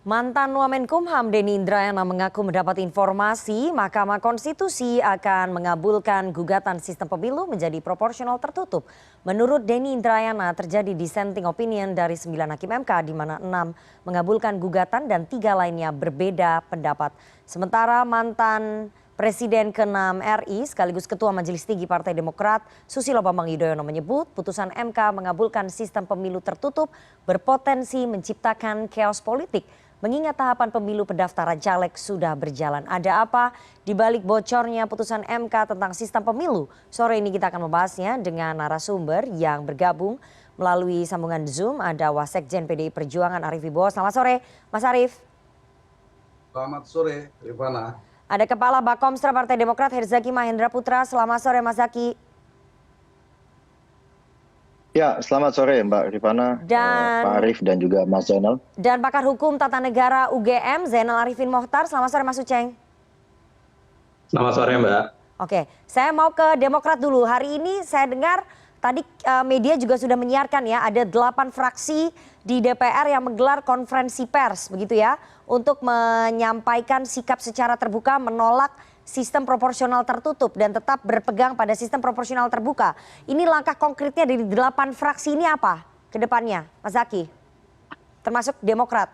Mantan Wamenkumham Denny Indrayana mengaku mendapat informasi Mahkamah Konstitusi akan mengabulkan gugatan sistem pemilu menjadi proporsional tertutup. Menurut Denny Indrayana terjadi dissenting opinion dari 9 hakim MK di mana 6 mengabulkan gugatan dan 3 lainnya berbeda pendapat. Sementara mantan Presiden ke-6 RI sekaligus Ketua Majelis Tinggi Partai Demokrat Susilo Bambang Yudhoyono menyebut putusan MK mengabulkan sistem pemilu tertutup berpotensi menciptakan chaos politik. Mengingat tahapan pemilu pendaftaran caleg sudah berjalan. Ada apa di balik bocornya putusan MK tentang sistem pemilu? Sore ini kita akan membahasnya dengan narasumber yang bergabung melalui sambungan Zoom. Ada Wasekjen PDI Perjuangan Arief Wibowo. Selamat sore Mas Arief. Selamat sore Rifana. Ada Kepala Bakomstra Partai Demokrat Herzaki Mahendra Putra. Selamat sore Mas Zaki. Ya, selamat sore Mbak Rifana, Pak Arief dan juga Mas Zainal. Dan pakar hukum tata negara UGM Zainal Arifin Mohtar. Selamat sore Mas Uceng. Selamat sore Mbak. Oke, saya mau ke Demokrat dulu. Hari ini saya dengar tadi media juga sudah menyiarkan ya, ada 8 fraksi di DPR yang menggelar konferensi pers begitu ya, untuk menyampaikan sikap secara terbuka menolak sistem proporsional tertutup dan tetap berpegang pada sistem proporsional terbuka. Ini langkah konkretnya dari 8 fraksi ini apa ke depannya, Mas Zaki? Termasuk Demokrat.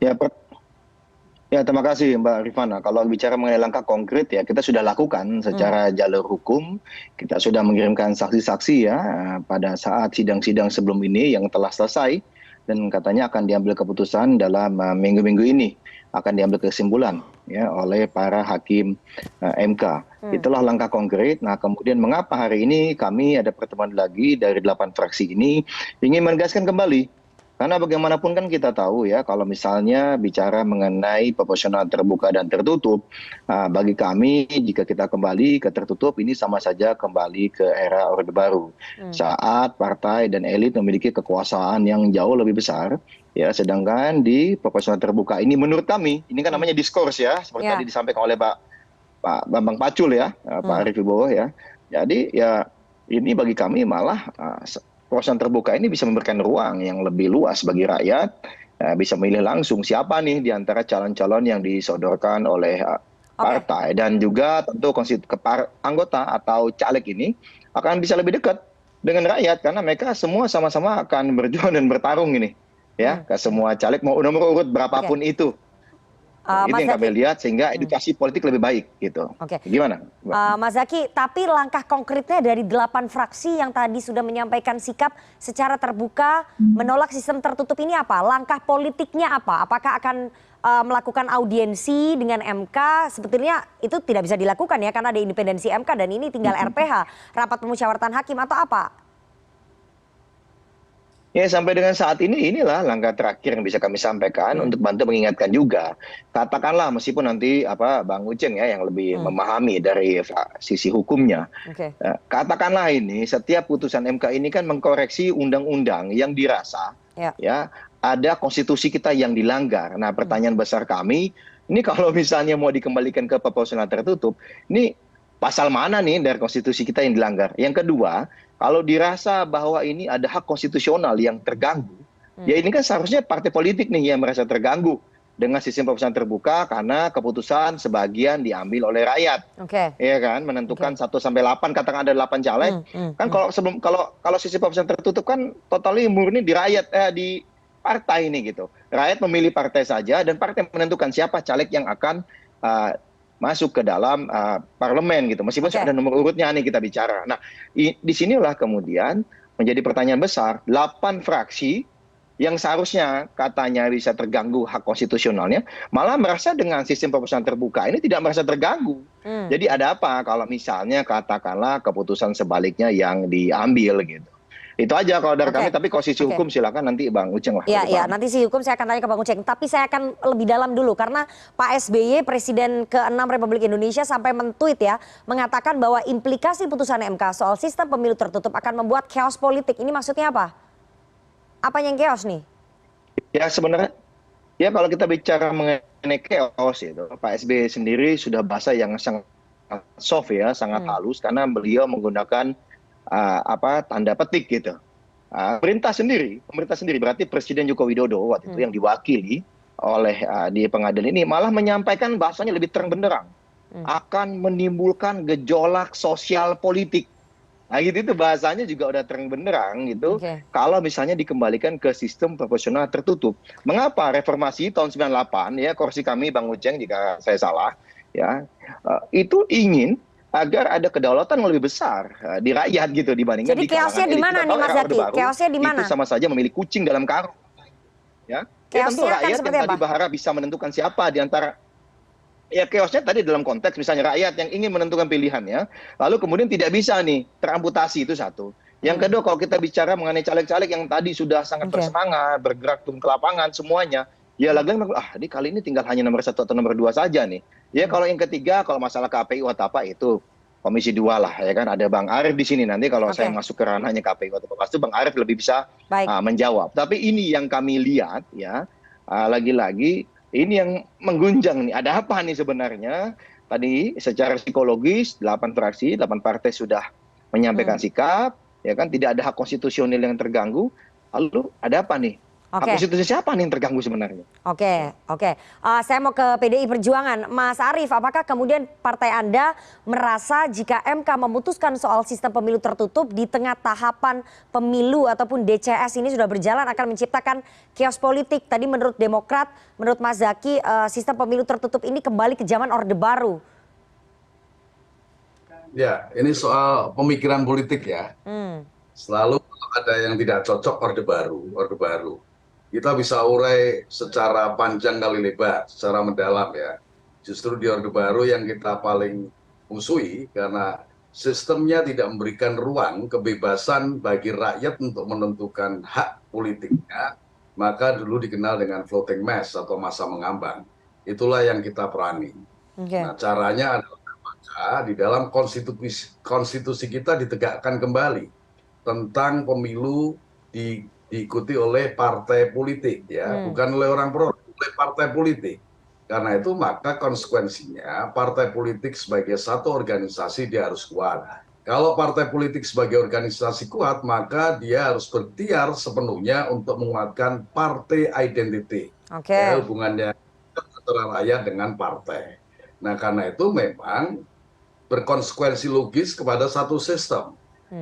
Ya, terima kasih Mbak Rifana. Kalau bicara mengenai langkah konkret ya, kita sudah lakukan secara jalur hukum. Kita sudah mengirimkan saksi-saksi ya pada saat sidang-sidang sebelum ini yang telah selesai. Dan katanya akan diambil keputusan dalam minggu-minggu ini. Akan diambil kesimpulan ya oleh para hakim MK. Itulah langkah konkret. Nah kemudian mengapa hari ini kami ada pertemuan lagi dari 8 fraksi ini ingin menegaskan kembali. Karena bagaimanapun kan kita tahu ya kalau misalnya bicara mengenai proporsional terbuka dan tertutup. Bagi kami jika kita kembali ke tertutup ini sama saja kembali ke era Orde Baru. Saat partai dan elit memiliki kekuasaan yang jauh lebih besar. Ya, sedangkan di proporsional terbuka ini menurut kami, ini kan namanya diskurs ya. Seperti tadi disampaikan oleh Pak Bambang Pacul ya, Pak Arief Wibowo ya. Jadi ya ini bagi kami malah proporsional terbuka ini bisa memberikan ruang yang lebih luas bagi rakyat, bisa memilih langsung siapa nih di antara calon-calon yang disodorkan oleh partai. Dan juga tentu anggota atau caleg ini akan bisa lebih dekat dengan rakyat karena mereka semua sama-sama akan berjuang dan bertarung ini ya ke semua caleg mau nomor urut berapapun itu. Itu yang kami lihat sehingga edukasi politik lebih baik gitu. Gimana? Mas Zaki, tapi langkah konkretnya dari 8 fraksi yang tadi sudah menyampaikan sikap secara terbuka menolak sistem tertutup ini apa? Langkah politiknya apa? Apakah akan melakukan audiensi dengan MK? Sebetulnya itu tidak bisa dilakukan ya karena ada independensi MK dan ini tinggal RPH, rapat pemusyawaratan hakim atau apa? Ya sampai dengan saat ini inilah langkah terakhir yang bisa kami sampaikan untuk bantu mengingatkan juga. Katakanlah meskipun nanti Bang Uceng ya yang lebih memahami dari sisi hukumnya. Katakanlah ini setiap putusan MK ini kan mengkoreksi undang-undang yang dirasa ya ada konstitusi kita yang dilanggar. Nah pertanyaan besar kami ini kalau misalnya mau dikembalikan ke proporsional tertutup, ini pasal mana nih dari konstitusi kita yang dilanggar? Yang kedua, kalau dirasa bahwa ini ada hak konstitusional yang terganggu, ya ini kan seharusnya partai politik nih yang merasa terganggu dengan sistem proporsional terbuka karena keputusan sebagian diambil oleh rakyat. Ya kan, menentukan 1 sampai 8 katakan ada 8 caleg. Kan kalau sistem proporsional tertutup kan totally murni di rakyat di partai ini gitu. Rakyat memilih partai saja dan partai menentukan siapa caleg yang akan masuk ke dalam parlemen gitu. Meskipun ada nomor urutnya nih kita bicara. Nah, disinilah kemudian menjadi pertanyaan besar. 8 fraksi yang seharusnya katanya bisa terganggu hak konstitusionalnya, malah merasa dengan sistem proporsional terbuka ini tidak merasa terganggu. Jadi ada apa kalau misalnya katakanlah keputusan sebaliknya yang diambil gitu. Itu aja kalau dari kami, tapi kalau sisi hukum silakan nanti Bang Uceng lah. Iya, nanti sisi hukum saya akan tanya ke Bang Uceng. Tapi saya akan lebih dalam dulu karena Pak SBY, Presiden ke-6 Republik Indonesia sampai men-tweet ya, mengatakan bahwa implikasi putusan MK soal sistem pemilu tertutup akan membuat chaos politik. Ini maksudnya apa? Apa yang chaos nih? Ya sebenarnya, ya kalau kita bicara mengenai chaos itu, Pak SBY sendiri sudah bahasa yang sangat soft ya, sangat halus karena beliau menggunakan tanda petik gitu. Pemerintah sendiri berarti Presiden Joko Widodo waktu itu yang diwakili oleh di pengadilan ini malah menyampaikan bahasanya lebih terang benderang, akan menimbulkan gejolak sosial politik. Nah gitu, itu bahasanya juga udah terang benderang gitu. Oke. Kalau misalnya dikembalikan ke sistem proporsional tertutup. Mengapa reformasi tahun 98 ya, koreksi kami Bang Uceng jika saya salah ya, itu ingin agar ada kedaulatan yang lebih besar di rakyat gitu dibandingkan Jadi di kalangan chaosnya di elit. mana Kita nih tahu Mas era Orde Zaky? Baru Chaosnya di mana? itu sama saja memilih kucing dalam karung. Ya, tentu Chaosnya akan rakyat yang seperti tadi apa? berharap bisa menentukan siapa di antara. Ya chaosnya tadi dalam konteks misalnya rakyat yang ingin menentukan pilihannya, lalu kemudian tidak bisa nih teramputasi, itu satu. Yang kedua, kalau kita bicara mengenai caleg-caleg yang tadi sudah sangat Oke. bersemangat, bergerak turun ke lapangan semuanya, ya lagi-lagi ini kali ini tinggal hanya nomor 1 atau nomor 2 saja nih. Ya kalau yang ketiga, kalau masalah KPU atau apa itu Komisi 2 lah ya kan, ada Bang Arief di sini, nanti kalau saya Oke. masuk ke ranahnya KPU atau Bawaslu, Bang Arief lebih bisa Baik. menjawab. Tapi ini yang kami lihat ya, lagi-lagi ini yang menggunjang nih, ada apa nih sebenarnya? Tadi secara psikologis 8 fraksi, 8 partai sudah menyampaikan sikap, ya kan, tidak ada hak konstitusional yang terganggu. Lalu ada apa nih? Hak Oke. konstitusi siapa nih yang terganggu sebenarnya? Oke. Saya mau ke PDI Perjuangan. Mas Arief, apakah kemudian partai Anda merasa jika MK memutuskan soal sistem pemilu tertutup di tengah tahapan pemilu ataupun DCS ini sudah berjalan akan menciptakan chaos politik? Tadi menurut Demokrat, menurut Mas Zaky, sistem pemilu tertutup ini kembali ke zaman Orde Baru. Ya, ini soal pemikiran politik ya. Selalu ada yang tidak cocok Orde Baru. Kita bisa urai secara panjang kali lebar, secara mendalam ya. Justru di Orde Baru yang kita paling musuhi karena sistemnya tidak memberikan ruang kebebasan bagi rakyat untuk menentukan hak politiknya, maka dulu dikenal dengan floating mass atau massa mengambang. Itulah yang kita perangi. Nah, caranya adalah di dalam konstitusi kita ditegakkan kembali tentang pemilu diikuti oleh partai politik ya, bukan oleh orang pro, oleh partai politik. Karena itu maka konsekuensinya partai politik sebagai satu organisasi dia harus kuat. Kalau partai politik sebagai organisasi kuat, maka dia harus berikhtiar sepenuhnya untuk menguatkan partai identity. Ya, hubungannya antara rakyat dengan partai. Nah, karena itu memang berkonsekuensi logis kepada satu sistem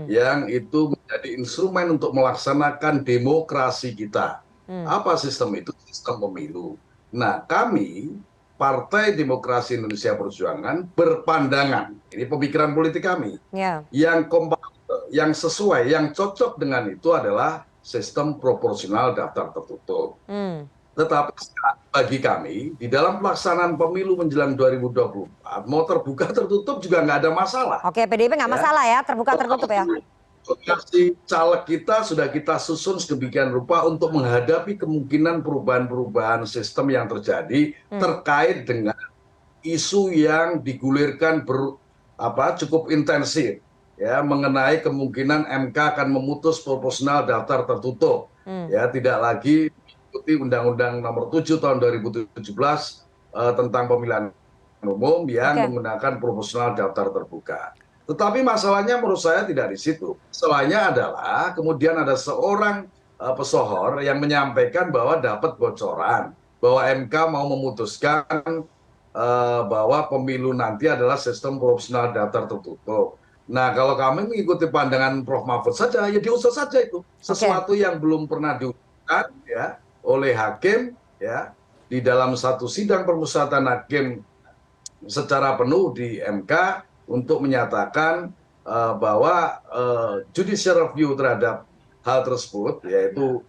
yang itu menjadi instrumen untuk melaksanakan demokrasi kita. Apa sistem itu? Sistem pemilu. Nah, kami Partai Demokrasi Indonesia Perjuangan berpandangan, ini pemikiran politik kami, yang kompatibel, yang sesuai, yang cocok dengan itu adalah sistem proporsional daftar tertutup. Tetapi bagi kami, di dalam pelaksanaan pemilu menjelang 2024, mau terbuka tertutup juga nggak ada masalah. Oke, PDIP nggak masalah ya, terbuka tertutup ya. Koordinasi caleg kita sudah kita susun sedemikian rupa untuk menghadapi kemungkinan perubahan-perubahan sistem yang terjadi terkait dengan isu yang digulirkan cukup intensif ya, mengenai kemungkinan MK akan memutus proporsional daftar tertutup. Ya, tidak lagi mengikuti Undang-Undang Nomor 7 Tahun 2017 tentang pemilihan umum yang menggunakan proporsional daftar terbuka. Tetapi masalahnya menurut saya tidak di situ. Masalahnya adalah kemudian ada seorang pesohor yang menyampaikan bahwa dapat bocoran bahwa MK mau memutuskan bahwa pemilu nanti adalah sistem proporsional daftar tertutup. Nah, kalau kami mengikuti pandangan Prof. Mahfud saja, ya diusut saja itu. Sesuatu yang belum pernah diusulkan ya oleh hakim ya di dalam satu sidang permusyawaratan hakim secara penuh di MK untuk menyatakan bahwa judicial review terhadap hal tersebut, yaitu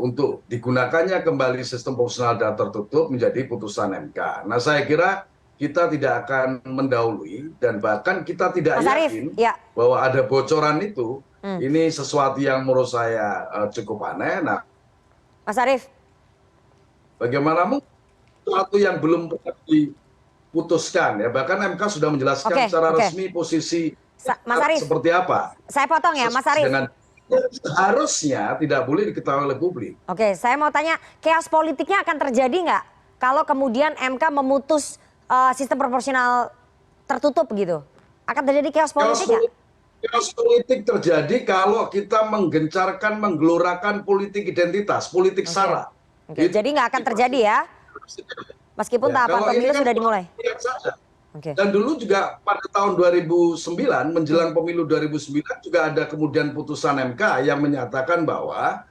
untuk digunakannya kembali sistem proporsional daftar tertutup menjadi putusan MK. Nah, saya kira kita tidak akan mendahului dan bahkan kita tidak yakin bahwa ada bocoran itu. Ini sesuatu yang menurut saya cukup aneh. Nah, Mas Arief, bagaimana mungkin sesuatu yang belum pernah diputuskan ya, bahkan MK sudah menjelaskan secara resmi posisi Mas Arief, seperti apa. Saya potong ya, Mas Arief. Seharusnya tidak boleh diketahui oleh publik. Oke, saya mau tanya, chaos politiknya akan terjadi nggak kalau kemudian MK memutus sistem proporsional tertutup gitu? Akan terjadi chaos politik nggak? Chaos politik terjadi kalau kita menggencarkan, menggelorakan politik identitas, politik sara. Oke, jadi nggak akan terjadi ya, meskipun Ya, tahapan kalau ini pemilu kan sudah dimulai. lihat saja. Oke. Dan dulu juga pada tahun 2009 menjelang pemilu 2009 juga ada kemudian putusan MK yang menyatakan bahwa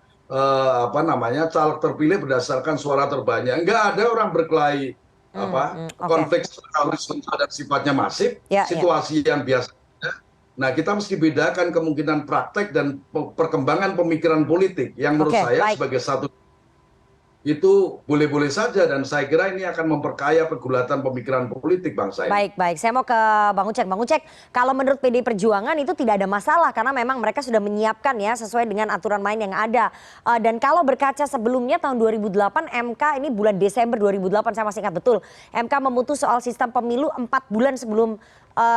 caleg terpilih berdasarkan suara terbanyak. Enggak ada orang berkelahi Oke. konflik horizontal dan sifatnya masif, Ya, ya. situasi yang biasa. Nah, kita mesti bedakan kemungkinan praktek dan perkembangan pemikiran politik yang menurut Oke, saya baik. sebagai satu itu boleh-boleh saja dan saya kira ini akan memperkaya pergulatan pemikiran politik bangsa ini. Baik, saya mau ke Bang Ucek. Bang Ucek, kalau menurut PDI Perjuangan itu tidak ada masalah karena memang mereka sudah menyiapkan ya sesuai dengan aturan main yang ada. Dan kalau berkaca sebelumnya tahun 2008 MK ini bulan Desember 2008 saya masih ingat betul. MK memutus soal sistem pemilu 4 bulan sebelum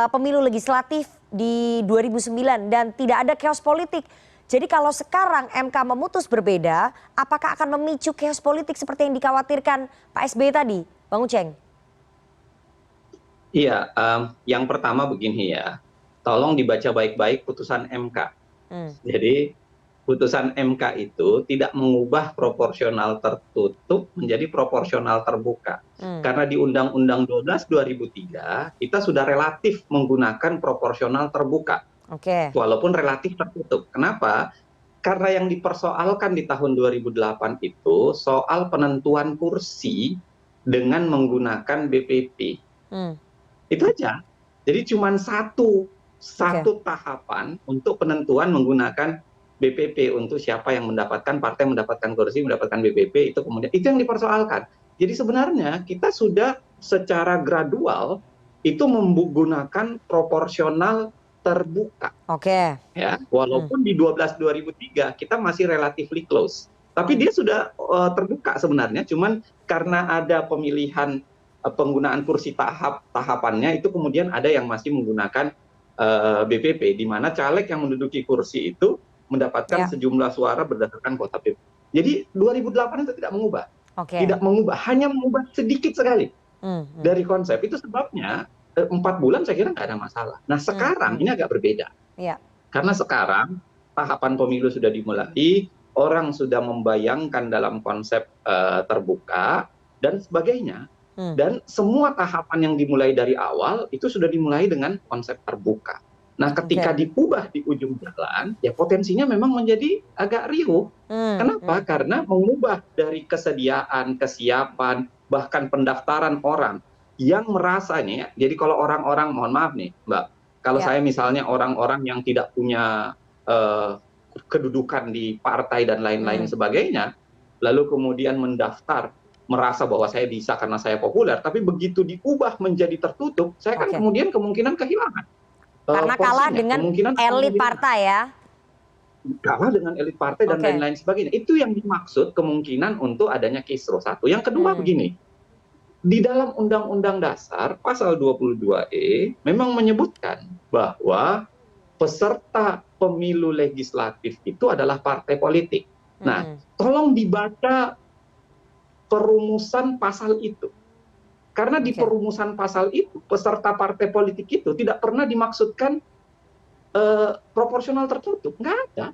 pemilu legislatif di 2009 dan tidak ada chaos politik. Jadi kalau sekarang MK memutus berbeda, apakah akan memicu chaos politik seperti yang dikhawatirkan Pak SBY tadi, Bang Uceng? Iya, yang pertama begini ya, tolong dibaca baik-baik putusan MK. Jadi putusan MK itu tidak mengubah proporsional tertutup menjadi proporsional terbuka. Karena di Undang-Undang 12 2003 kita sudah relatif menggunakan proporsional terbuka. Oke. Walaupun relatif tertutup. Kenapa? Karena yang dipersoalkan di tahun 2008 itu soal penentuan kursi dengan menggunakan BPP. Itu aja. Jadi cuma satu tahapan untuk penentuan menggunakan BPP untuk siapa yang mendapatkan partai mendapatkan kursi mendapatkan BPP itu kemudian itu yang dipersoalkan. Jadi sebenarnya kita sudah secara gradual itu menggunakan proporsional terbuka. Oke. Ya, walaupun di 12 2003 kita masih relatively close. Tapi dia sudah terbuka sebenarnya, cuman karena ada pemilihan penggunaan kursi tahapannya itu kemudian ada yang masih menggunakan BPP di mana caleg yang menduduki kursi itu mendapatkan sejumlah suara berdasarkan kuota BPP. Jadi 2008 itu tidak mengubah. Tidak mengubah, hanya mengubah sedikit sekali dari konsep. Itu sebabnya 4 bulan saya kira nggak ada masalah. Nah sekarang ini agak berbeda. Karena sekarang tahapan pemilu sudah dimulai, orang sudah membayangkan dalam konsep terbuka dan sebagainya. Dan semua tahapan yang dimulai dari awal itu sudah dimulai dengan konsep terbuka. Nah ketika diubah di ujung jalan, ya potensinya memang menjadi agak riuh. Kenapa? Karena mengubah dari kesediaan, kesiapan, bahkan pendaftaran orang yang merasanya, jadi kalau orang-orang, mohon maaf nih Mbak, kalau saya misalnya orang-orang yang tidak punya kedudukan di partai dan lain-lain sebagainya, lalu kemudian mendaftar, merasa bahwa saya bisa karena saya populer, tapi begitu diubah menjadi tertutup, saya kan kemudian kemungkinan kehilangan. Karena kalah dengan elit partai ya? Kalah dengan elit partai dan lain-lain sebagainya. Itu yang dimaksud kemungkinan untuk adanya kisruh. Satu. Yang kedua begini, di dalam Undang-Undang Dasar pasal 22E memang menyebutkan bahwa peserta pemilu legislatif itu adalah partai politik. Nah, tolong dibaca perumusan pasal itu. Karena di perumusan pasal itu, peserta partai politik itu tidak pernah dimaksudkan proporsional tertutup. Nggak ada.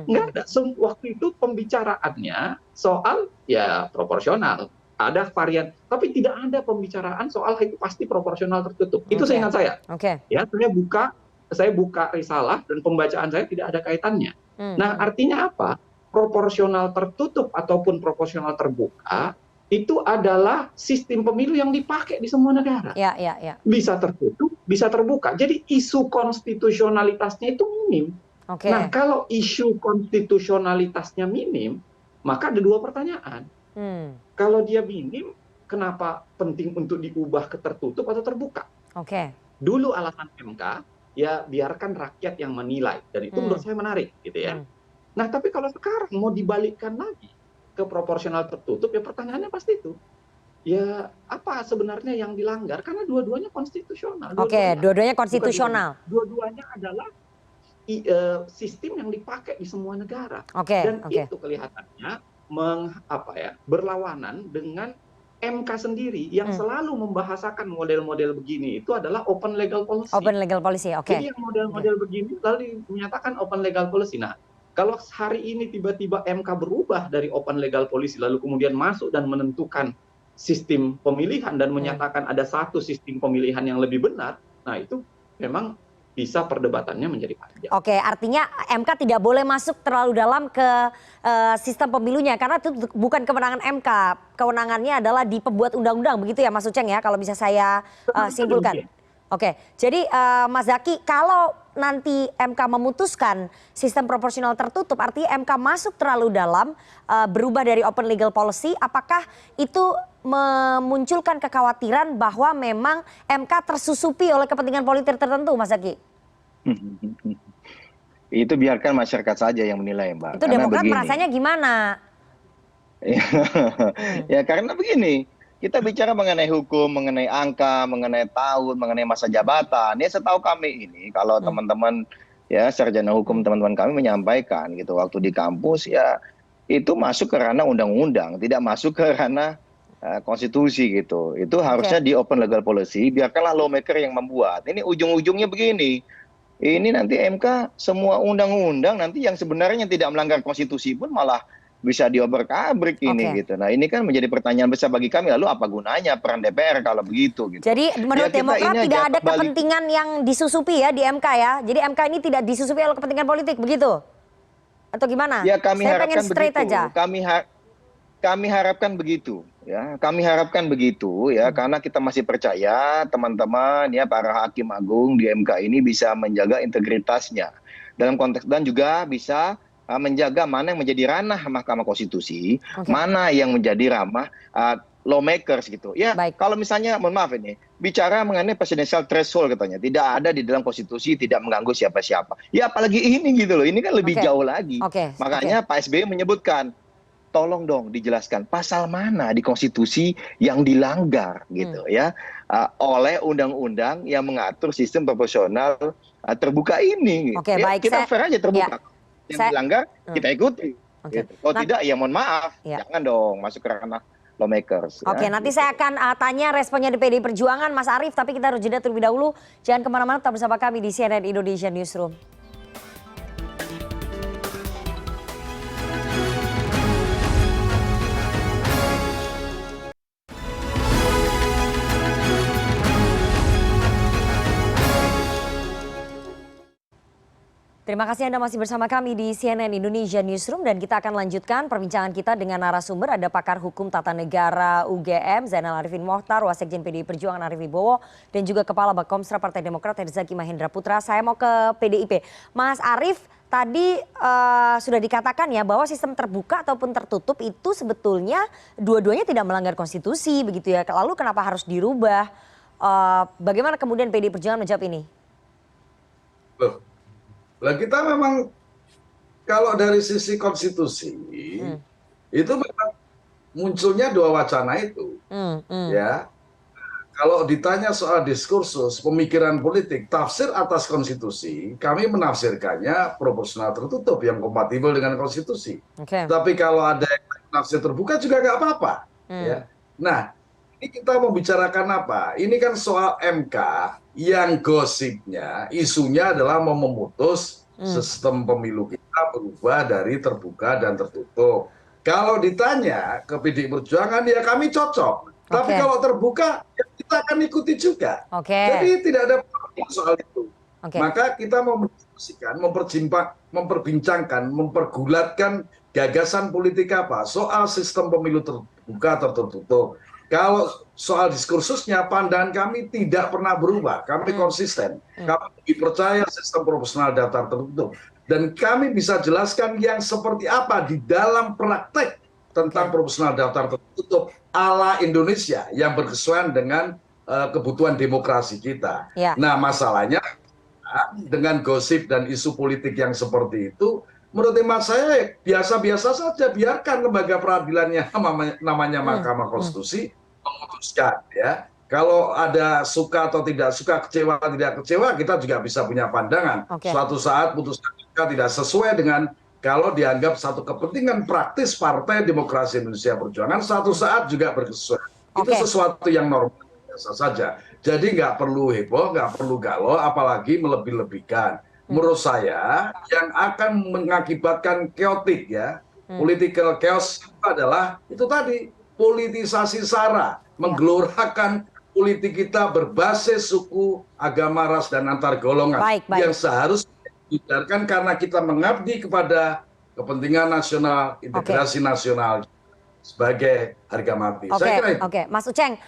Nggak ada. Waktu itu pembicaraannya soal ya proporsional. Ada varian, tapi tidak ada pembicaraan soal itu pasti proporsional tertutup. Itu seingat saya. Ya, saya buka risalah dan pembacaan saya tidak ada kaitannya. Nah, artinya apa? Proporsional tertutup ataupun proporsional terbuka itu adalah sistem pemilu yang dipakai di semua negara. Bisa tertutup, bisa terbuka. Jadi isu konstitusionalitasnya itu minim. Nah, kalau isu konstitusionalitasnya minim, maka ada dua pertanyaan. Kalau dia minim, kenapa penting untuk diubah ke tertutup atau terbuka? Dulu alasan MK, ya biarkan rakyat yang menilai. Dan itu menurut saya menarik, gitu ya. Nah, tapi kalau sekarang mau dibalikkan lagi ke proporsional tertutup, ya pertanyaannya pasti itu. Ya, apa sebenarnya yang dilanggar? Karena dua-duanya konstitusional. Dua-duanya konstitusional. Dua-duanya adalah sistem yang dipakai di semua negara. Dan itu kelihatannya berlawanan dengan MK sendiri yang selalu membahasakan model-model begini itu adalah open legal policy. Open legal policy, Jadi yang model-model begini lalu menyatakan open legal policy. Nah, Kalau hari ini tiba-tiba MK berubah dari open legal policy lalu kemudian masuk dan menentukan sistem pemilihan dan menyatakan ada satu sistem pemilihan yang lebih benar, nah itu memang bisa perdebatannya menjadi panjang. Oke, artinya MK tidak boleh masuk terlalu dalam ke sistem pemilunya karena itu bukan kewenangan MK. Kewenangannya adalah di pembuat undang-undang, begitu ya Mas Uceng ya, kalau bisa saya simpulkan. Oke, jadi Mas Zaky, kalau nanti MK memutuskan sistem proporsional tertutup, artinya MK masuk terlalu dalam, berubah dari open legal policy, apakah itu memunculkan kekhawatiran bahwa memang MK tersusupi oleh kepentingan politik tertentu, Mas Zaky? Itu biarkan masyarakat saja yang menilai, Mbak. Itu Demokrat merasanya gimana? Ya karena begini, kita bicara mengenai hukum, mengenai angka, mengenai tahun, mengenai masa jabatan. Ya setahu kami ini, kalau teman-teman ya sarjana hukum teman-teman kami menyampaikan gitu waktu di kampus ya itu masuk ke ranah undang-undang, tidak masuk ke ranah konstitusi gitu. Itu harusnya di open legal policy, biarkanlah lawmaker yang membuat. Ini ujung-ujungnya begini. Ini nanti MK semua undang-undang nanti yang sebenarnya tidak melanggar konstitusi pun malah bisa diobrak-abrik ini gitu. Nah ini kan menjadi pertanyaan besar bagi kami, lalu apa gunanya peran DPR kalau begitu gitu. Jadi menurut Demokrat tidak ada kepentingan yang disusupi ya di MK ya. Jadi MK ini tidak disusupi oleh kepentingan politik begitu? Atau gimana? Ya kami Saya harapkan pengen straight begitu. aja. Kami harapkan begitu ya. Kami harapkan begitu ya karena kita masih percaya teman-teman ya para hakim agung di MK ini bisa menjaga integritasnya. Dalam konteks dan juga bisa menjaga mana yang menjadi ranah Mahkamah Konstitusi, mana yang menjadi ranah lawmakers gitu. Ya, kalau misalnya, mohon maaf ini, bicara mengenai presidential threshold katanya, tidak ada di dalam konstitusi, tidak mengganggu siapa-siapa. Ya apalagi ini gitu loh, ini kan lebih jauh lagi. Makanya Pak SBY menyebutkan, tolong dong dijelaskan pasal mana di konstitusi yang dilanggar gitu ya oleh undang-undang yang mengatur sistem proporsional terbuka ini. Kita fair aja terbuka. Yang dilanggar kita ikuti. Gitu. Kalau tidak ya mohon maaf, jangan dong masuk ke ranah lawmakers. Nanti saya akan tanya responnya di PDI Perjuangan, Mas Arief, tapi kita harus jeda terlebih dahulu. Jangan kemana-mana, tetap bersama kami di CNN Indonesia Newsroom. Terima kasih Anda masih bersama kami di CNN Indonesia Newsroom dan kita akan lanjutkan perbincangan kita dengan narasumber. Ada pakar hukum tata negara UGM Zainal Arifin Mohtar, Wasekjen PDI Perjuangan Arief Wibowo dan juga Kepala Bakomstra Partai Demokrat Herzaki Mahendra Putra. Saya mau ke PDIP. Mas Arief, tadi sudah dikatakan ya bahwa sistem terbuka ataupun tertutup itu sebetulnya dua-duanya tidak melanggar konstitusi begitu ya. Lalu kenapa harus dirubah? Bagaimana kemudian PDI Perjuangan menjawab ini? Lah kita memang kalau dari sisi konstitusi itu memang munculnya dua wacana itu ya. Kalau ditanya soal diskursus pemikiran politik tafsir atas konstitusi, kami menafsirkannya proporsional tertutup yang kompatibel dengan konstitusi. Tapi kalau ada yang tafsir terbuka juga nggak apa-apa ya. Nah ini kita mau bicarakan apa? Ini kan soal MK yang gosipnya, isunya adalah mau memutus sistem pemilu kita berubah dari terbuka dan tertutup. Kalau ditanya ke PDI Perjuangan, ya kami cocok. Tapi kalau terbuka, ya kita akan ikuti juga. Jadi tidak ada problem soal itu. Maka kita mau mendiskusikan, memperbincangkan, mempergulatkan gagasan politik apa soal sistem pemilu terbuka atau tertutup. Kalau soal diskursusnya, pandangan kami tidak pernah berubah. Kami konsisten. Kami percaya sistem proporsional daftar tertutup. Dan kami bisa jelaskan yang seperti apa di dalam praktek tentang proporsional daftar tertutup ala Indonesia yang berkesesuaian dengan kebutuhan demokrasi kita. Nah masalahnya dengan gosip dan isu politik yang seperti itu, menurut hemat saya biasa-biasa saja, biarkan lembaga peradilannya namanya Mahkamah Konstitusi memutuskan ya. Kalau ada suka atau tidak suka, kecewa tidak kecewa, kita juga bisa punya pandangan. Suatu saat putusan kita tidak sesuai dengan kalau dianggap satu kepentingan praktis Partai Demokrasi Indonesia Perjuangan, suatu saat juga berkesesuaian. Itu sesuatu yang normal biasa saja. Jadi nggak perlu heboh, nggak perlu galau, apalagi melebih-lebihkan. menurut saya yang akan mengakibatkan chaotic ya, political chaos adalah itu tadi politisasi SARA, menggelorakan politik kita berbasis suku, agama, ras dan antar golongan yang seharusnya dihindarkan karena kita mengabdi kepada kepentingan nasional, integrasi nasional sebagai harga mati. Saya kira itu. Oke, Mas Uceng,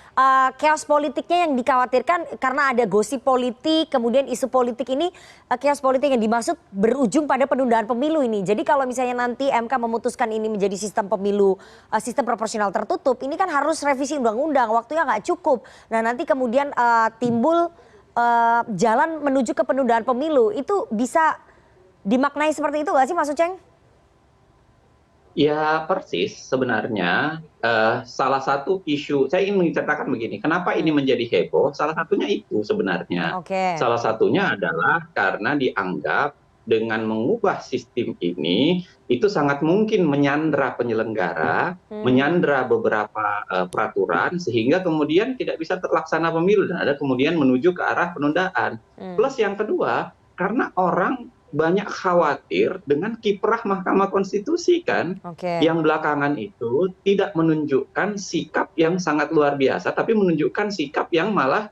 chaos politiknya yang dikhawatirkan karena ada gosip politik, kemudian isu politik ini, chaos politik yang dimaksud berujung pada penundaan pemilu ini. Jadi kalau misalnya nanti MK memutuskan ini menjadi sistem pemilu, sistem proporsional tertutup, ini kan harus revisi undang-undang, waktunya nggak cukup. Nah nanti kemudian timbul jalan menuju ke penundaan pemilu, itu bisa dimaknai seperti itu nggak sih Mas Uceng? Ya persis sebenarnya salah satu isu, saya ingin menceritakan begini, kenapa ini menjadi heboh, salah satunya itu sebenarnya. Salah satunya adalah karena dianggap dengan mengubah sistem ini, itu sangat mungkin menyandra penyelenggara, menyandra beberapa peraturan, sehingga kemudian tidak bisa terlaksana pemilu, dan ada kemudian menuju ke arah penundaan. Plus yang kedua, karena orang banyak khawatir dengan kiprah Mahkamah Konstitusi kan, yang belakangan itu tidak menunjukkan sikap yang sangat luar biasa, tapi menunjukkan sikap yang malah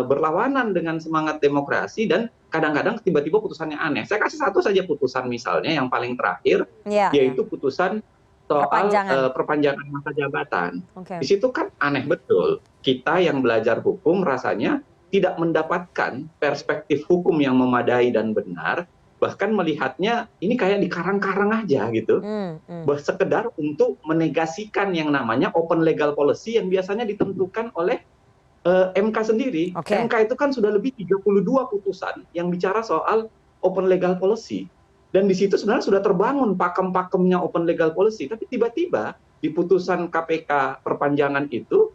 berlawanan dengan semangat demokrasi, dan kadang-kadang tiba-tiba putusannya aneh. Saya kasih satu saja putusan misalnya yang paling terakhir, yaitu putusan soal perpanjangan masa jabatan. Di situ kan aneh betul. Kita yang belajar hukum rasanya tidak mendapatkan perspektif hukum yang memadai dan benar, bahkan melihatnya ini kayak di karang-karang aja gitu, sekedar untuk menegasikan yang namanya open legal policy yang biasanya ditentukan oleh MK sendiri. MK itu kan sudah lebih 32 putusan yang bicara soal open legal policy, dan di situ sebenarnya sudah terbangun pakem-pakemnya open legal policy, tapi tiba-tiba di putusan KPK perpanjangan itu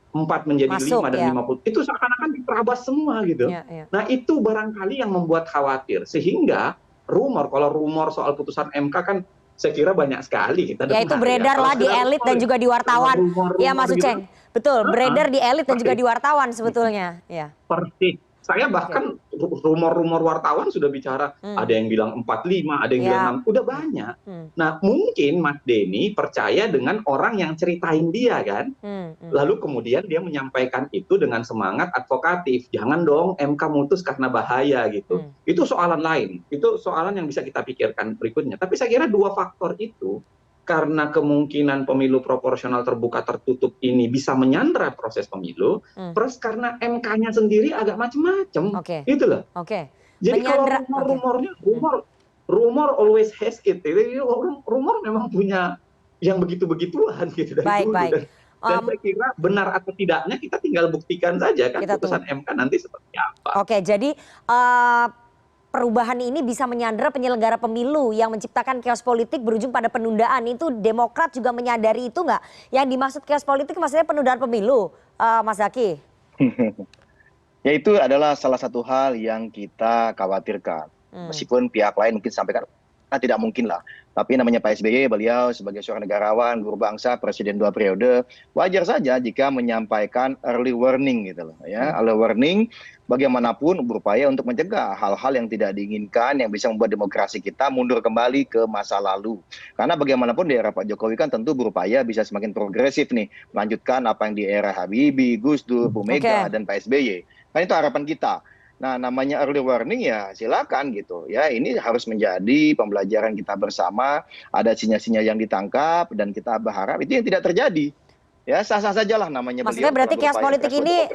4 menjadi 5 dan 50, itu seakan-akan diterabas semua gitu. Nah itu barangkali yang membuat khawatir, sehingga kalau rumor soal putusan MK kan saya kira banyak sekali kita dengar. Ya itu beredar lah di elit dan juga di wartawan. Ya Mas Uceng, betul, beredar di elit dan juga di wartawan sebetulnya. Persis. Saya bahkan rumor-rumor wartawan sudah bicara, ada yang bilang 45, ada yang bilang 6, udah banyak. Nah mungkin Mas Denny percaya dengan orang yang ceritain dia kan, lalu kemudian dia menyampaikan itu dengan semangat advokatif, jangan dong MK mutus karena bahaya gitu. Itu soalan lain, itu soalan yang bisa kita pikirkan berikutnya. Tapi saya kira dua faktor itu, karena kemungkinan pemilu proporsional terbuka tertutup ini bisa menyandra proses pemilu, plus karena MK-nya sendiri agak macam-macam, gitu loh. Jadi kalau rumor-rumornya, rumor always has it. Rumor memang punya yang begitu-begituan gitu dari dulu. Dan saya kira benar atau tidaknya kita tinggal buktikan saja kan putusan MK nanti seperti apa. Jadi perubahan ini bisa menyandera penyelenggara pemilu yang menciptakan chaos politik berujung pada penundaan. Itu Demokrat juga menyadari itu nggak? Yang dimaksud chaos politik maksudnya penundaan pemilu, Mas Zaky? Ya itu adalah salah satu hal yang kita khawatirkan. Meskipun pihak lain mungkin sampaikan, tidak mungkin lah. Tapi namanya Pak SBY, beliau sebagai seorang negarawan, guru bangsa, presiden 2 periode, wajar saja jika menyampaikan early warning gitu loh ya. Early warning bagaimanapun berupaya untuk mencegah hal-hal yang tidak diinginkan yang bisa membuat demokrasi kita mundur kembali ke masa lalu. Karena bagaimanapun di era Pak Jokowi kan tentu berupaya bisa semakin progresif nih, melanjutkan apa yang di era Habibie, Gus Dur, Bu Mega dan Pak SBY. Kan itu harapan kita. Nah namanya early warning ya silakan gitu ya, ini harus menjadi pembelajaran kita bersama, ada sinyal-sinyal yang ditangkap dan kita berharap itu yang tidak terjadi. Ya sah-sah saja lah namanya. Maksudnya berarti chaos politik ini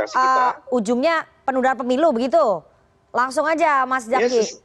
ujungnya penundaan pemilu begitu? Langsung aja Mas Zaky.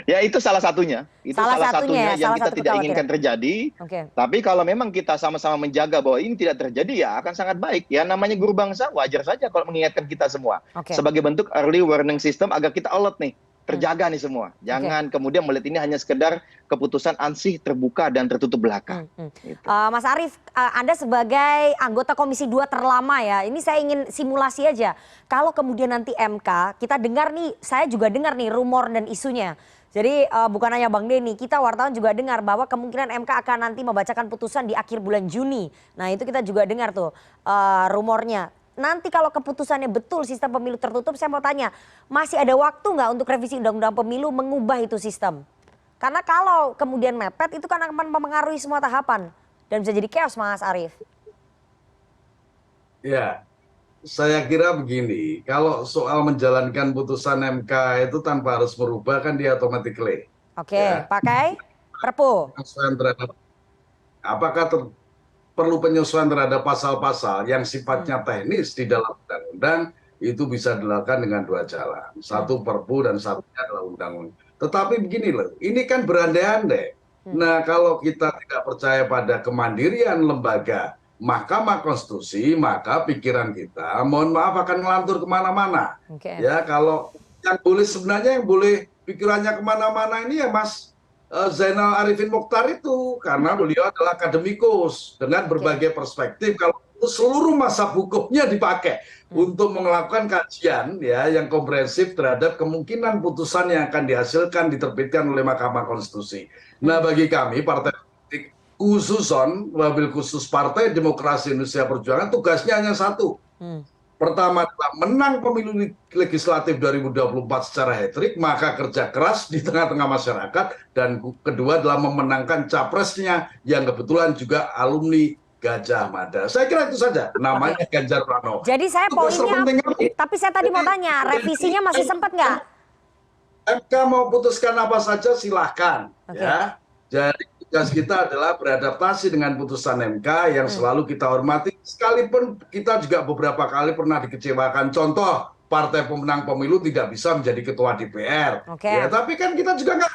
Ya itu salah satunya. Itu salah satunya yang kita tidak inginkan terjadi. Tapi kalau memang kita sama-sama menjaga bahwa ini tidak terjadi ya akan sangat baik. Ya namanya guru bangsa wajar saja kalau mengingatkan kita semua. Sebagai bentuk early warning system agar kita alert nih. Terjaga nih semua. Jangan kemudian melihat ini hanya sekedar keputusan ansih terbuka dan tertutup belaka. Gitu. Mas Arief, Anda sebagai anggota Komisi 2 terlama ya, ini saya ingin simulasi aja. Kalau kemudian nanti MK, kita dengar nih, saya juga dengar nih rumor dan isunya. Jadi bukan hanya Bang Denny, kita wartawan juga dengar bahwa kemungkinan MK akan nanti membacakan putusan di akhir bulan Juni. Nah itu kita juga dengar tuh rumornya. nanti kalau keputusannya betul sistem pemilu tertutup, saya mau tanya, masih ada waktu nggak untuk revisi undang-undang pemilu mengubah itu sistem? Karena kalau kemudian mepet itu kan akan mempengaruhi semua tahapan dan bisa jadi chaos, Mas Arief. Ya, saya kira begini, kalau soal menjalankan putusan MK itu tanpa harus merubah kan dia automatically. Oke, Ya. pakai Perpu. Penyesuaian terhadap apakah perlu penyesuaian terhadap pasal-pasal yang sifatnya teknis di dalam undang-undang itu bisa dilakukan dengan dua jalan. Satu Perpu dan satunya adalah undang-undang. Tetapi begini loh, ini kan berandai-andai. Nah, kalau kita tidak percaya pada kemandirian lembaga Mahkamah Konstitusi, maka pikiran kita, mohon maaf, akan ngelantur kemana-mana. Oke. Ya, kalau yang boleh sebenarnya yang boleh pikirannya kemana-mana ini ya Mas Zainal Arifin Mokhtar itu, karena beliau adalah akademikus dengan berbagai perspektif. Kalau seluruh masa hukumnya dipakai untuk melakukan kajian ya yang komprehensif terhadap kemungkinan putusan yang akan dihasilkan diterbitkan oleh Mahkamah Konstitusi. Nah, bagi kami partai politik khususon wabil khusus Partai Demokrasi Indonesia Perjuangan tugasnya hanya satu. Pertama adalah menang pemilu legislatif 2024 secara hat-trick, maka kerja keras di tengah-tengah masyarakat, dan kedua adalah memenangkan capresnya yang kebetulan juga alumni Gajah Mada. Saya kira itu saja, namanya Ganjar Pranowo. Jadi saya Tugas terpenting poinnya, kami. tapi saya tadi mau tanya, revisinya masih sempat nggak? MK mau putuskan apa saja silahkan. Oke. Ya. Jadi tugas kita adalah beradaptasi dengan putusan MK yang selalu kita hormati. Sekalipun kita juga beberapa kali pernah dikecewakan. Contoh, partai pemenang pemilu tidak bisa menjadi ketua DPR. Oke. Ya, tapi kan kita juga nggak.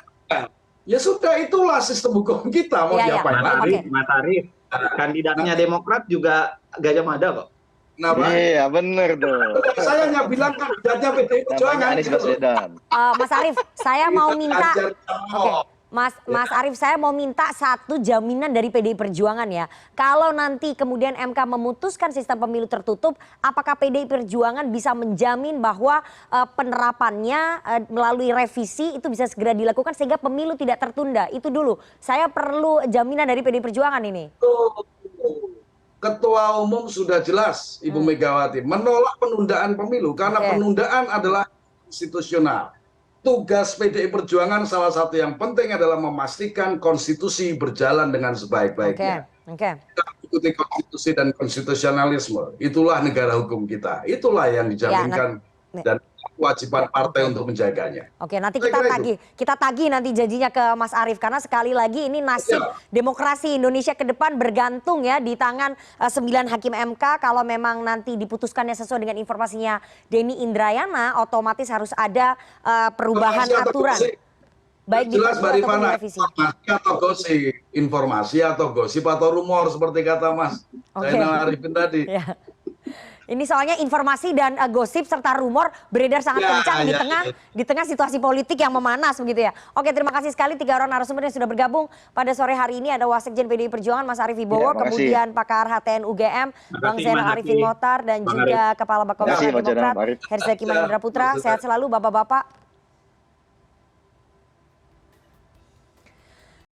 Ya sudah, itulah sistem hukum kita. Mau Iya, iya. diapain lagi? Oke. Mas Arief, kandidatnya Demokrat juga Gajah Mada kok. Kenapa? Iya, bener tuh. Saya hanya bilang kandidatnya PDI Perjuangan. Namanya Anies Baswedan. Mas Arief, saya mau minta, Ganjar Pranowo. oke, Mas Arief, saya mau minta satu jaminan dari PDI Perjuangan ya. Kalau nanti kemudian MK memutuskan sistem pemilu tertutup, apakah PDI Perjuangan bisa menjamin bahwa penerapannya melalui revisi itu bisa segera dilakukan sehingga pemilu tidak tertunda? Itu dulu. Saya perlu jaminan dari PDI Perjuangan ini. Ketua Umum sudah jelas, Ibu Megawati, menolak penundaan pemilu karena Oke. penundaan adalah konstitusional. Tugas PDI Perjuangan salah satu yang penting adalah memastikan konstitusi berjalan dengan Oke, sebaik-baiknya. oke. Kita ikuti konstitusi dan konstitusionalisme. Itulah negara hukum kita. Itulah yang dijaminkan dan kewajiban partai untuk menjaganya. Oke, nanti Saya kira itu. kita tagih nanti janjinya ke Mas Arief, karena sekali lagi ini nasib demokrasi Indonesia ke depan bergantung ya di tangan 9 hakim MK. Kalau memang nanti diputuskannya sesuai dengan informasinya Denny Indrayana, otomatis harus ada perubahan Informasi atau aturan. gosip? Baik di Jelas Perpu Mbak ataupun Rifana, revisi. informasi atau gosip, informasi atau gosip atau rumor seperti kata Mas Oke. Zainal Arifin tadi. Ya. Ini soalnya informasi dan gosip serta rumor beredar sangat kencang di tengah situasi politik yang memanas begitu ya. Oke, terima kasih sekali 3 orang narasumber yang sudah bergabung pada sore hari ini. Ada Wasekjen PDI Perjuangan Mas Arief Wibowo, Ya, makasih. kemudian pakar HTN UGM Bang Zainal Arifin Mokhtar, dan juga Kepala Bakomnas Makasih, Pak Demokrat Arif. Herzaki Mahendra Putra. Sehat selalu Bapak-bapak.